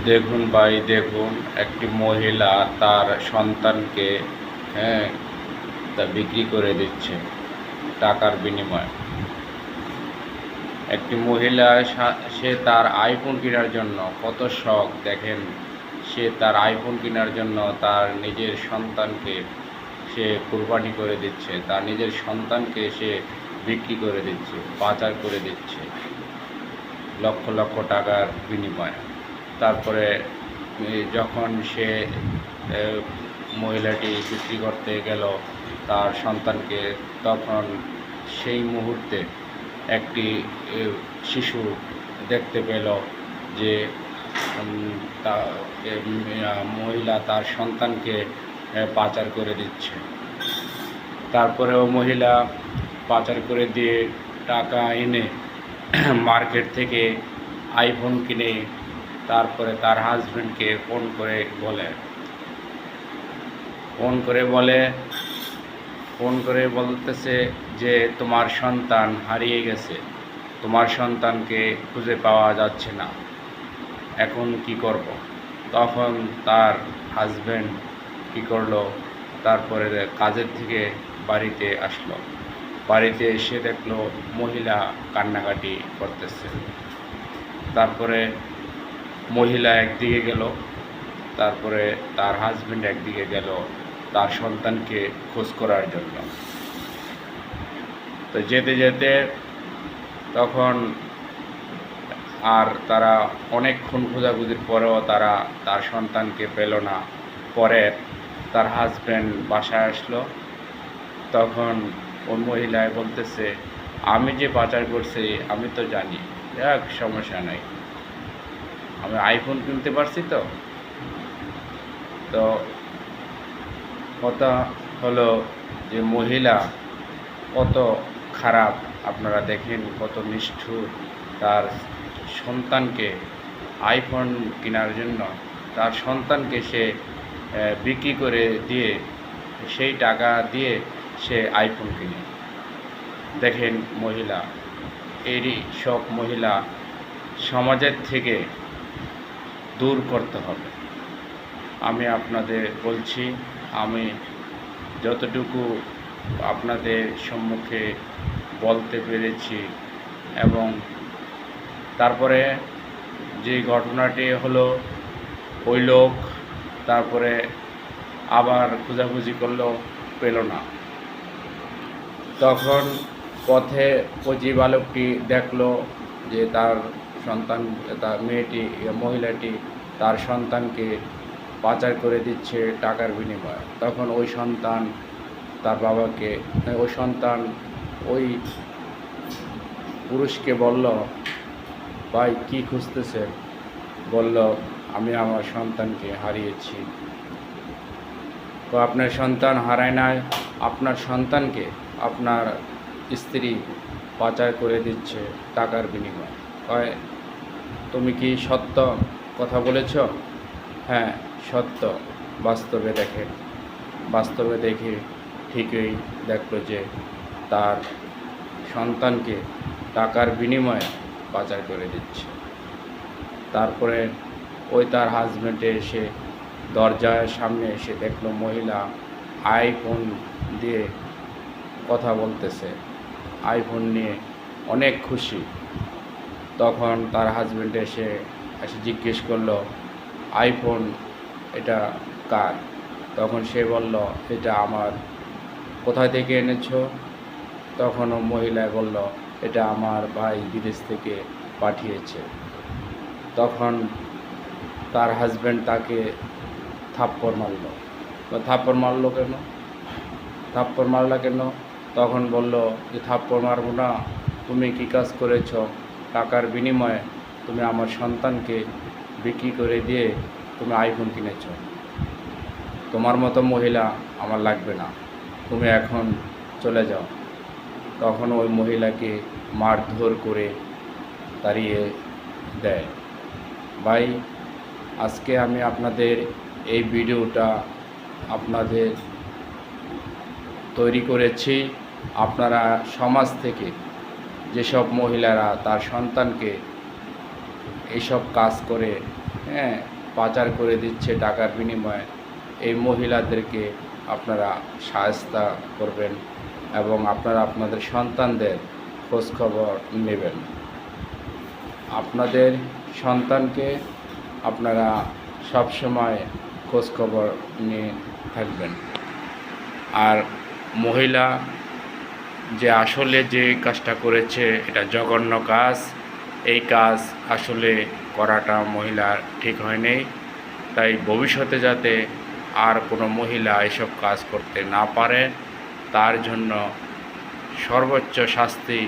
দেখুন ভাই, দেখুন একটি মহিলা তার সন্তানকে হ্যাঁ তা বিক্রি করে দিচ্ছে টাকার বিনিময়ে। একটি মহিলা সে তার আইফোন কেনার জন্য কত শখ দেখেন। সে তার আইফোন কেনার জন্য তার নিজের সন্তানকে সে কুরবানি করে দিচ্ছে, তার নিজের সন্তানকে সে বিক্রি করে দিচ্ছে, পাচার করে দিচ্ছে লক্ষ লক্ষ টাকার বিনিময়ে। তারপরে যখন সে মহিলাটি বিক্রি করতে গেল তার সন্তানকে, তখন সেই মুহূর্তে একটি শিশু দেখতে পেল যে মহিলা তার সন্তানকে পাচার করে দিচ্ছে। তারপরেও মহিলা পাচার করে দিয়ে টাকা এনে মার্কেট থেকে আইফোন কিনে তারপরে তার হাজব্যান্ডকে ফোন করে বলতেছে যে তোমার সন্তান হারিয়ে গেছে, তোমার সন্তানকে খুঁজে পাওয়া যাচ্ছে না, এখন কি করব। তখন তার হাজব্যান্ড কি করলো, তারপরে কাজের থেকে বাড়িতে আসলো। বাড়িতে এসে দেখলো মহিলা কান্নাকাটি করতেছে। তারপরে মহিলা একদিকে গেল, তারপরে তার হাজব্যান্ড একদিকে গেল তার সন্তানকে খোঁজ করার জন্য। তো যেতে যেতে তখন আর তারা অনেকক্ষণ খোঁজাখুঁজির পরেও তারা তার সন্তানকে পেল না। পরে তার হাজব্যান্ড বাসায় আসলো। তখন ওই মহিলায় বলতেছে, আমি যে পাচার করছি আমি তো জানি, যাক সমস্যা নাই, আমি আইফোন কিনতে পারছি। তো তো কথা হলো যে মহিলা কত খারাপ, আপনারা দেখেন কত নিষ্ঠুর। তার সন্তানকে আইফোন কেনার জন্য তার সন্তানকে সে বিক্রি করে দিয়ে সেই টাকা দিয়ে সে আইফোন কিনে। দেখেন মহিলা, এরই সব মহিলা সমাজের থেকে দূর করতে হবে। আমি আপনাদের বলছি, আমি যতটুকু আপনাদের সম্মুখে বলতে পেরেছি। এবং তারপরে যে ঘটনাটি হলো, ওই লোক তারপরে আবার খোঁজাখুঁজি করলো, পেল না। তখন পথে ওই যে বালকটি দেখলো যে তার মহিলাটি তার সন্তানকে পাচার করে দিচ্ছে টাকার বিনিময়ে। তখন ওই সন্তান ওই পুরুষকে বলল, ভাই কি খুঁজতেছেন? বলল, আমি আমার সন্তানকে হারিয়েছি। তো আপনার সন্তান হারায় নাই, আপনার সন্তানকে আপনার স্ত্রী পাচার করে দিচ্ছে টাকার বিনিময়ে। কয়, তুমি কি সত্য কথা বলেছ? হ্যাঁ সত্য। বাস্তবে দেখে ঠিকই দেখলো যে তার সন্তানকে টাকার বিনিময়ে পাচার করে দিচ্ছে। তারপরে ওই তার হাজব্যান্ডে এসে দরজার সামনে এসে দেখলো মহিলা আইফোন দিয়ে কথা বলতেছে, আইফোন নিয়ে অনেক খুশি। তখন তার হাজব্যান্ড এসে জিজ্ঞেস করলো, আইফোন এটা কার? তখন সে বলল, এটা আমার। কোথায় থেকে এনেছো? তখনও মহিলায় বলল, এটা আমার ভাই বিদেশ থেকে পাঠিয়েছে। তখন তার হাজব্যান্ড তাকে থাপ্পড় মারল। থাপ্পড় মারলা কেন? তখন বলল যে থাপ্পড় মারব না, তুমি কী কাজ করেছ? টাকার বিনিময়ে তুমি আমার সন্তানকে বিক্রি করে দিয়ে তুমি আইফোন কিনেছ। তোমার মতো মহিলা আমার লাগবে না, তুমি এখন চলে যাও। তখন ওই মহিলাকে মারধর করে তাড়িয়ে দেয়। ভাই, আজকে আমি আপনাদের এই ভিডিওটা আপনাদের তৈরি করেছি। আপনারা সমাজ থেকে যেসব মহিলারা তার সন্তানকে এইসব কাজ করে হ্যাঁ, পাচার করে দিচ্ছে টাকার বিনিময়ে, এই মহিলাদেরকে আপনারা শায়েস্তা করবেন এবং আপনারা আপনাদের সন্তানদের খোঁজখবর নেবেন। আপনাদের সন্তানকে আপনারা সবসময় খোঁজখবর নিয়ে থাকবেন। আর মহিলা যে আসলে যে কাজটা করেছে এটা জঘন্য কাজ, এই কাজ আসলে করাটা মহিলার ঠিক হয়নি। তাই ভবিষ্যতে যাতে আর কোনো মহিলা এসব কাজ করতে না পারে তার জন্য সর্বোচ্চ শাস্তি